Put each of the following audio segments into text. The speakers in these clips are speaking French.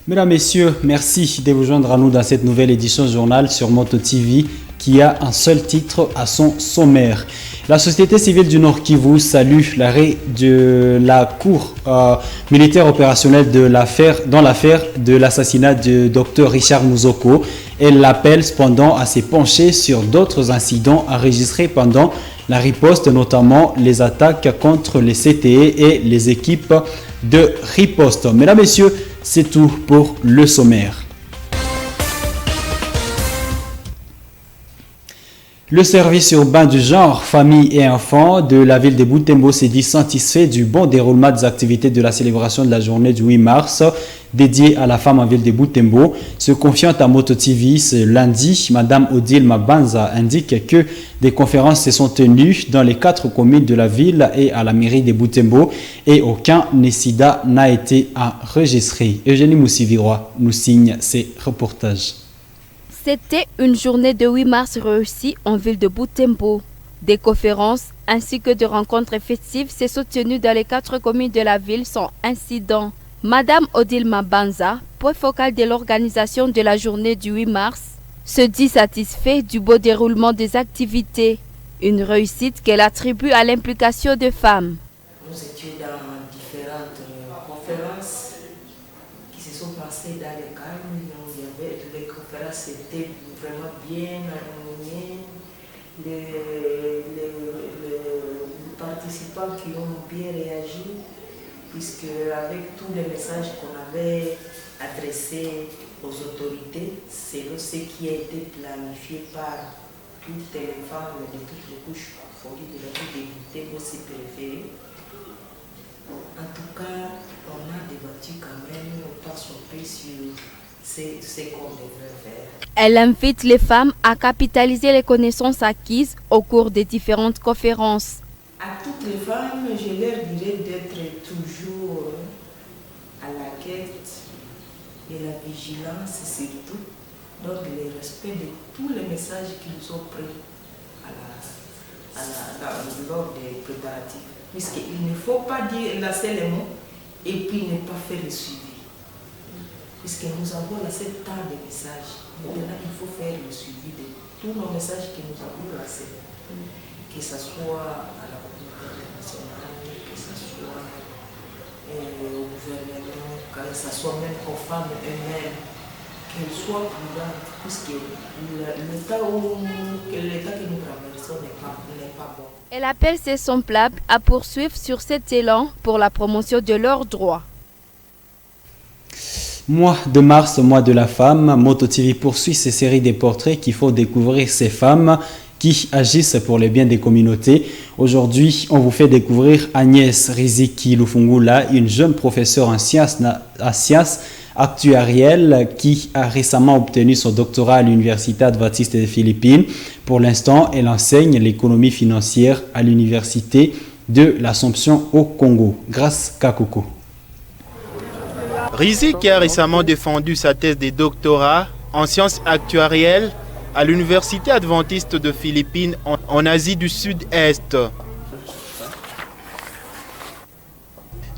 Mesdames, Messieurs, merci de vous joindre à nous dans cette nouvelle édition journal sur Moto TV qui a un seul titre à son sommaire. La société civile du Nord Kivu salue l'arrêt de la cour militaire opérationnelle dans l'affaire de l'assassinat du docteur Richard Muzoko. Elle l'appelle cependant à se pencher sur d'autres incidents enregistrés pendant la riposte, notamment les attaques contre les CTE et les équipes de riposte. Mesdames, Messieurs, c'est tout pour le sommaire. Le service urbain du genre, famille et enfants de la ville de Butembo s'est dit satisfait du bon déroulement des activités de la célébration de la journée du 8 mars dédiée à la femme en ville de Butembo. Se confiant à Moto TV ce lundi, Madame Odile Mabanza indique que des conférences se sont tenues dans les 4 communes de la ville et à la mairie de Butembo et aucun incident n'a été enregistré. Eugénie Moussiviroy nous signe ces reportages. C'était une journée de 8 mars réussie en ville de Butembo. Des conférences ainsi que des rencontres festives se sont tenues dans les 4 communes de la ville sans incident. Madame Odile Mabanza, point focal de l'organisation de la journée du 8 mars, se dit satisfait du beau déroulement des activités. Une réussite qu'elle attribue à l'implication des femmes. Nous étions dans différentes conférences qui se sont passées dans les calmes. Les conférences étaient vraiment bien harmoniées. Les participants qui ont bien réagi, puisque avec tous les messages qu'on avait adressés aux autorités, c'est ce qui a été planifié par toutes les femmes de toutes les couches de la ville de Butembo, aussi préférées. En tout cas, on a débattu quand même par son prix sur ce qu'on devrait faire. Elle invite les femmes à capitaliser les connaissances acquises au cours des différentes conférences. À toutes les femmes, je leur dirais d'être toujours à la quête de la vigilance surtout, donc le respect de tous les messages qu'ils ont pris lors des préparatifs. Puisqu'il ne faut pas dire lancer les mots et puis ne pas faire le suivi. Puisque nous avons lancé tant de messages. Maintenant, il faut faire le suivi de tous nos messages que nous avons lancés. Que ce soit à la communauté internationale, que ce soit au gouvernement, que ce soit même aux femmes elles-mêmes, qu'elles soient prudentes, puisque l'état que nous traversons n'est pas bon. Elle appelle ses semblables à poursuivre sur cet élan pour la promotion de leurs droits. Mois de mars, mois de la femme, Moto TV poursuit ces séries de portraits qui font découvrir ces femmes qui agissent pour le bien des communautés. Aujourd'hui, on vous fait découvrir Agnès Riziki Lufungula, une jeune professeure en sciences actuarielles qui a récemment obtenu son doctorat à l'Université adventiste des Philippines. Pour l'instant, elle enseigne l'économie financière à l'Université de l'Assomption au Congo. Grâce Kakoko. Riziki a récemment défendu sa thèse de doctorat en sciences actuarielles à l'Université adventiste de Philippines en Asie du Sud-Est.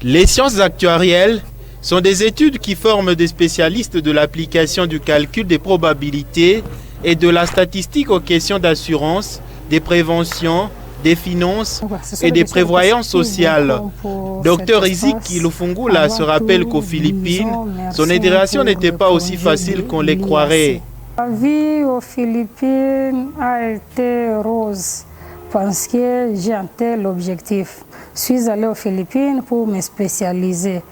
Les sciences actuarielles sont des études qui forment des spécialistes de l'application du calcul des probabilités et de la statistique aux questions d'assurance, des préventions, des finances et des prévoyances sociales. Docteur Riziki Lufungula se rappelle qu'aux Philippines, son intégration n'était pas aussi facile qu'on les croirait. La vie aux Philippines a été rose parce que j'ai atteint l'objectif. Je suis allée aux Philippines pour me spécialiser.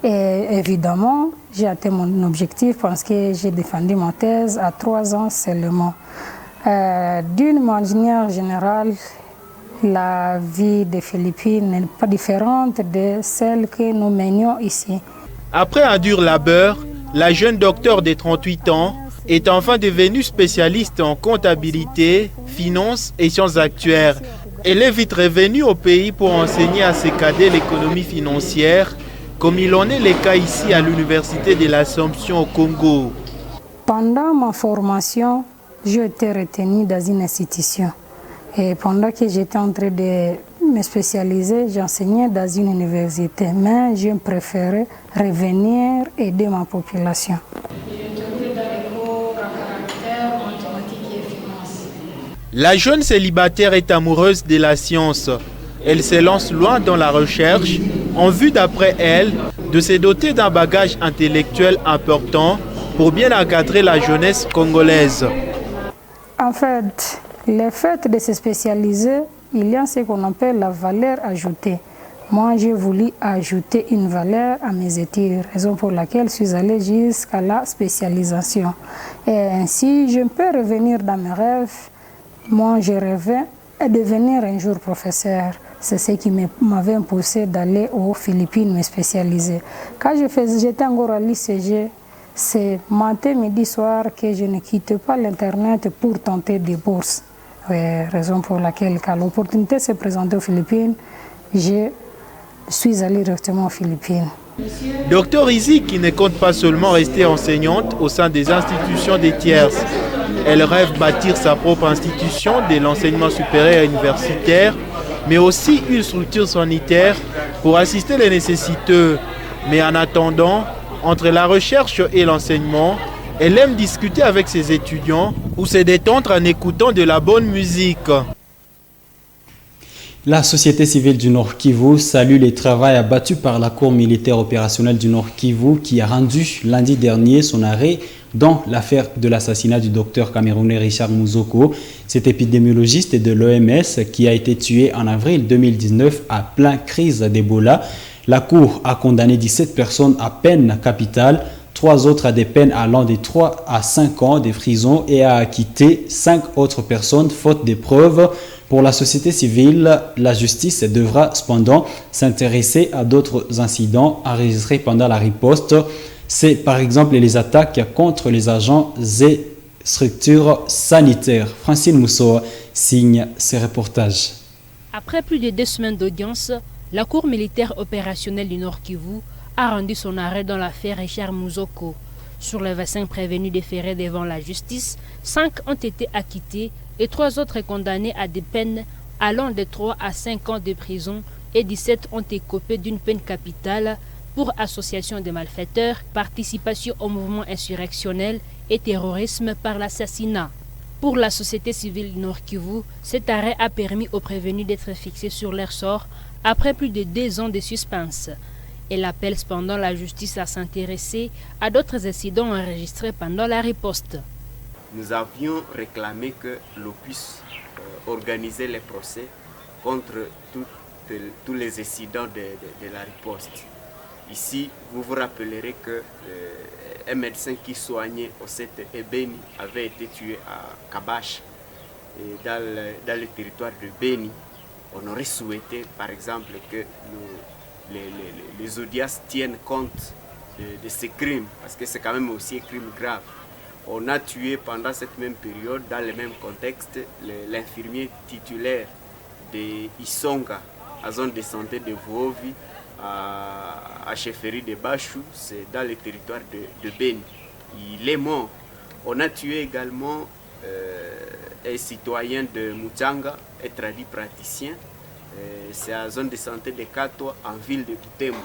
Et évidemment, j'ai atteint mon objectif parce que j'ai défendu ma thèse à 3 ans seulement. D'une manière générale, la vie des Philippines n'est pas différente de celle que nous menions ici. Après un dur labeur, la jeune docteure de 38 ans est enfin devenue spécialiste en comptabilité, finances et sciences actuaires. Elle est vite revenue au pays pour enseigner à ses cadets l'économie financière, comme il en est le cas ici à l'Université de l'Assomption au Congo. Pendant ma formation, j'ai été retenue dans une institution. Et pendant que j'étais en train de me spécialiser, j'enseignais dans une université, mais je préférais revenir aider ma population. La jeune célibataire est amoureuse de la science. Elle se lance loin dans la recherche, en vue d'après elle, de se doter d'un bagage intellectuel important pour bien encadrer la jeunesse congolaise. En fait, le fait de se spécialiser, il y a ce qu'on appelle la valeur ajoutée. Moi, j'ai voulu ajouter une valeur à mes études, raison pour laquelle je suis allée jusqu'à la spécialisation. Et ainsi, je peux revenir dans mes rêves. Moi, je rêvais de devenir un jour professeur. C'est ce qui m'avait poussé d'aller aux Philippines me spécialiser. Quand j'étais encore à l'ICG, c'est matin, midi, soir que je ne quitte pas l'Internet pour tenter des bourses. Raison pour laquelle, quand l'opportunité s'est présentée aux Philippines, je suis allée directement aux Philippines. Docteur Izzy, qui ne compte pas seulement rester enseignante au sein des institutions des tierces. Elle rêve bâtir sa propre institution de l'enseignement supérieur et universitaire, mais aussi une structure sanitaire pour assister les nécessiteux. Mais en attendant, entre la recherche et l'enseignement, elle aime discuter avec ses étudiants ou se détendre en écoutant de la bonne musique. La société civile du Nord Kivu salue les travaux abattus par la Cour militaire opérationnelle du Nord Kivu qui a rendu lundi dernier son arrêt dans l'affaire de l'assassinat du docteur camerounais Richard Mouzoko, cet épidémiologiste de l'OMS qui a été tué en avril 2019 à pleine crise d'Ebola. La Cour a condamné 17 personnes à peine capitale, 3 autres à des peines allant de 3 à 5 ans de prison et a acquitté 5 autres personnes faute de preuves. Pour la société civile, la justice devra cependant s'intéresser à d'autres incidents enregistrés pendant la riposte. C'est par exemple les attaques contre les agents et structures sanitaires. Francine Mousseau signe ce reportage. Après plus de 2 semaines d'audience, la Cour militaire opérationnelle du Nord Kivu a rendu son arrêt dans l'affaire Richard Mouzoko. Sur les 25 prévenus déférés devant la justice, 5 ont été acquittés et 3 autres condamnés à des peines allant de 3 à 5 ans de prison et 17 ont écopé d'une peine capitale pour association de malfaiteurs, participation au mouvement insurrectionnel et terrorisme par l'assassinat. Pour la société civile Nord Kivu, cet arrêt a permis aux prévenus d'être fixés sur leur sort après plus de 2 ans de suspense. Elle appelle cependant la justice à s'intéresser à d'autres incidents enregistrés pendant la riposte. Nous avions réclamé que l'on puisse organiser les procès contre tous les incidents de la riposte. Ici, vous vous rappellerez qu'un médecin qui soignait au CTE Beni avait été tué à Kabash, et dans le territoire de Beni. On aurait souhaité, par exemple, que les audiences tiennent compte de ces crimes, parce que c'est quand même aussi un crime grave. On a tué pendant cette même période, dans le même contexte, l'infirmier titulaire de Isonga, à zone de santé de Vuovi, à chefferie de Bachou, c'est dans le territoire de Beni. Il est mort. On a tué également un citoyen de Muchanga, un traduit praticien. C'est à la zone de santé de Katwa, en ville de Butembo.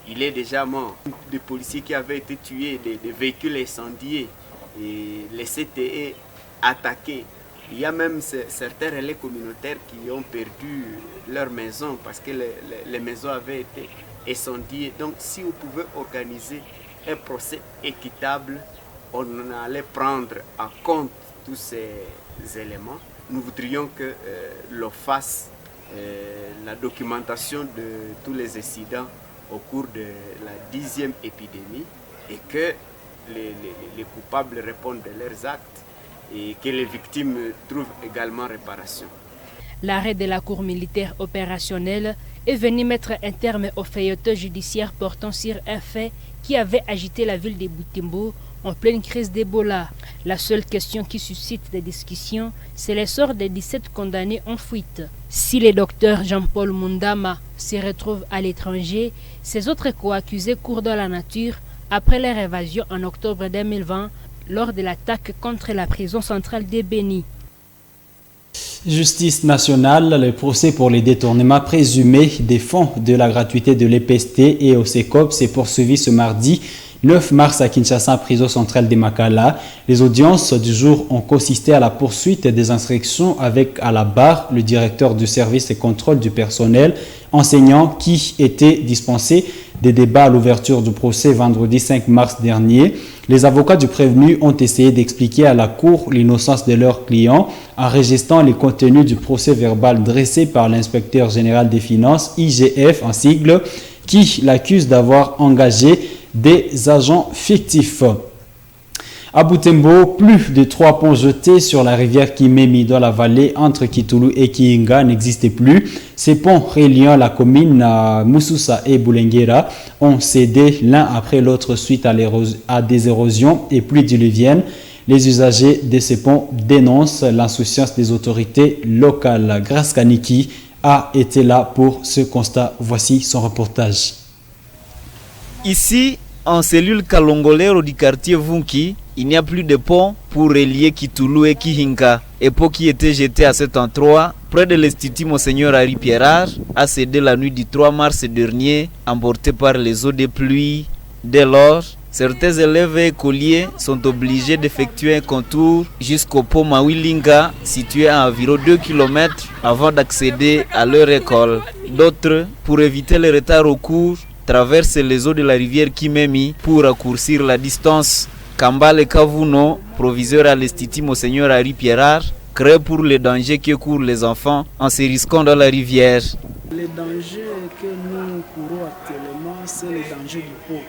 Il est déjà mort. Des policiers qui avaient été tués, des véhicules incendiés, et les CTE attaqués. Il y a même certains relais communautaires qui ont perdu leur maison parce que les maisons avaient été incendiées. Donc si vous pouvez organiser un procès équitable, on allait prendre en compte tous ces éléments. Nous voudrions que l'on fasse la documentation de tous les incidents au cours de la 10e épidémie et que les coupables répondent de leurs actes et que les victimes trouvent également réparation. L'arrêt de la Cour militaire opérationnelle est venu mettre un terme au feuilleton judiciaire portant sur un fait qui avait agité la ville de Butembo en pleine crise d'Ebola. La seule question qui suscite des discussions, c'est le sort des 17 condamnés en fuite. Si le docteur Jean-Paul Mundama se retrouve à l'étranger, ses autres co-accusés courent dans la nature après leur évasion en octobre 2020 lors de l'attaque contre la prison centrale de Beni. Justice nationale, le procès pour les détournements présumés des fonds de la gratuité de l'EPST et au CECOP s'est poursuivi ce mardi 9 mars à Kinshasa, prison centrale de Makala. Les audiences du jour ont consisté à la poursuite des instructions avec à la barre le directeur du service et contrôle du personnel enseignant qui était dispensé des débats à l'ouverture du procès vendredi 5 mars dernier. Les avocats du prévenu ont essayé d'expliquer à la cour l'innocence de leurs clients en enregistrant les contenus du procès verbal dressé par l'inspecteur général des finances, IGF en sigle, qui l'accuse d'avoir engagé des agents fictifs. À Butembo, plus de 3 ponts jetés sur la rivière Kimemi dans la vallée entre Kitulu et Kiinga n'existaient plus. Ces ponts reliant la commune à Mususa et Bulengera ont cédé l'un après l'autre suite à des érosions et pluies diluviennes. Les usagers de ces ponts dénoncent l'insouciance des autorités locales. Grace Kaniki a été là pour ce constat. Voici son reportage. Ici, en cellule Kalongolero du quartier Vunki, il n'y a plus de pont pour relier Kitulu et Kihinka. Et pour qui était jeté à cet endroit, près de l'Institut Monseigneur Harry Pierrard, a cédé la nuit du 3 mars dernier, emporté par les eaux des pluies. Dès lors, certains élèves et écoliers sont obligés d'effectuer un contour jusqu'au pont Mawilinga, situé à environ 2 km avant d'accéder à leur école. D'autres, pour éviter le retard au cours, traversent les eaux de la rivière Kimemi pour raccourcir la distance. Kambale Kavuno, proviseur à l'Institut Monseigneur Harry Pierrard, crée pour les dangers que courent les enfants en se risquant dans la rivière. Les dangers que nous courons actuellement, c'est les dangers du pont.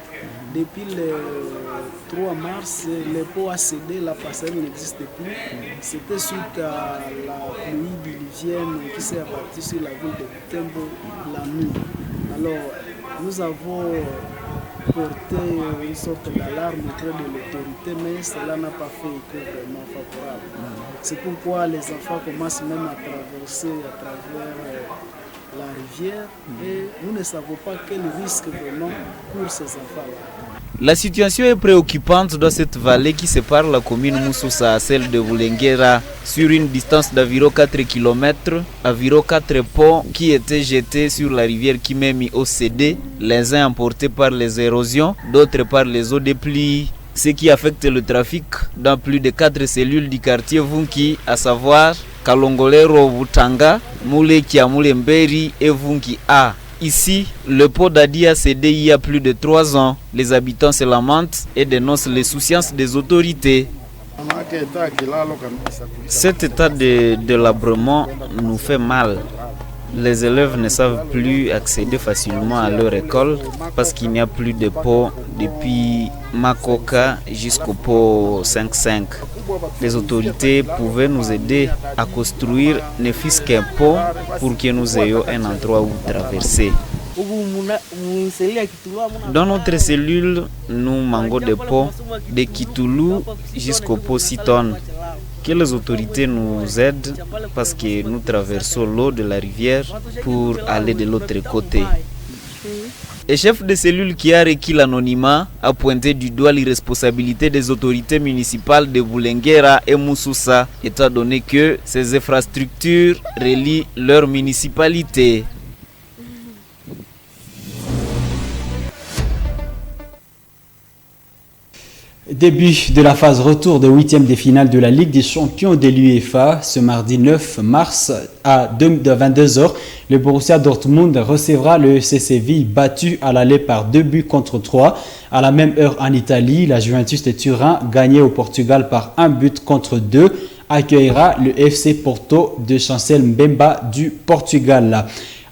Depuis le 3 mars, le pont a cédé, la passerelle n'existe plus. C'était suite à la pluie diluvienne qui s'est abattue sur la ville de Butembo la nuit. Alors, nous avons porté une sorte d'alarme auprès de l'autorité, mais cela n'a pas fait écho vraiment favorable. C'est pourquoi les enfants commencent même à traverser à travers la rivière et nous ne savons pas quel risque vraiment pour ces enfants-là. La situation est préoccupante dans cette vallée qui sépare la commune Mususa à celle de Bulengera. Sur une distance d'environ 4 km, environ 4 ponts qui étaient jetés sur la rivière Kimemi au CD, les uns emportés par les érosions, d'autres par les eaux des pluies. Ce qui affecte le trafic dans plus de 4 cellules du quartier Vunki, à savoir Kalongolero Butanga, Mulekia Mulemberi et Vunki A. Ici, le pont d'Adi a cédé il y a plus de 3 ans. Les habitants se lamentent et dénoncent les souciances des autorités. Cet état de délabrement nous fait mal. Les élèves ne savent plus accéder facilement à leur école parce qu'il n'y a plus de pont depuis Makoka jusqu'au pont 5-5. Les autorités pouvaient nous aider à construire ne fût-ce qu'un pont pour que nous ayons un endroit où traverser. Dans notre cellule, nous manquons de ponts de Kitulu jusqu'au pont Siton. Que les autorités nous aident parce que nous traversons l'eau de la rivière pour aller de l'autre côté. Le chef de cellule qui a requis l'anonymat a pointé du doigt l'irresponsabilité des autorités municipales de Bulengera et Mususa, étant donné que ces infrastructures relient leur municipalité. Début de la phase retour des 8e de finale de la Ligue des champions de l'UEFA. Ce mardi 9 mars à 22h, le Borussia Dortmund recevra le FC Séville battu à l'aller par 2-3. À la même heure en Italie, la Juventus de Turin, gagnée au Portugal par 1-2, accueillera le FC Porto de Chancel Mbemba du Portugal.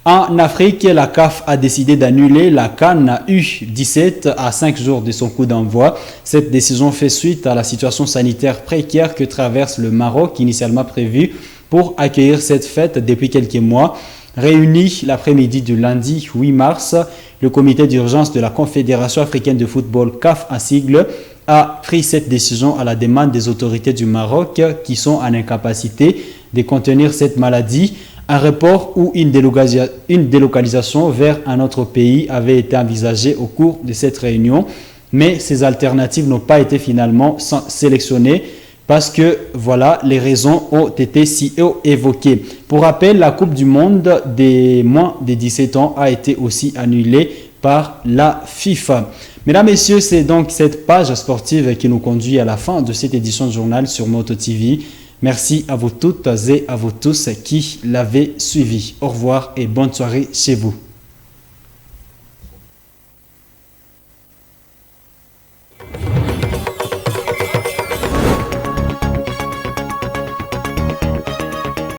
En Afrique, la CAF a décidé d'annuler la CAN U17 à 5 jours de son coup d'envoi. Cette décision fait suite à la situation sanitaire précaire que traverse le Maroc, initialement prévue pour accueillir cette fête depuis quelques mois. Réuni l'après-midi du lundi 8 mars, le comité d'urgence de la Confédération africaine de football, CAF en sigle, a pris cette décision à la demande des autorités du Maroc qui sont en incapacité de contenir cette maladie. Un report ou une délocalisation vers un autre pays avait été envisagé au cours de cette réunion, mais ces alternatives n'ont pas été finalement sélectionnées parce que voilà, les raisons ont été si haut évoquées. Pour rappel, la Coupe du Monde des moins de 17 ans a été aussi annulée par la FIFA. Mesdames, Messieurs, c'est donc cette page sportive qui nous conduit à la fin de cette édition de journal sur Moto TV. Merci à vous toutes et à vous tous qui l'avez suivi. Au revoir et bonne soirée chez vous.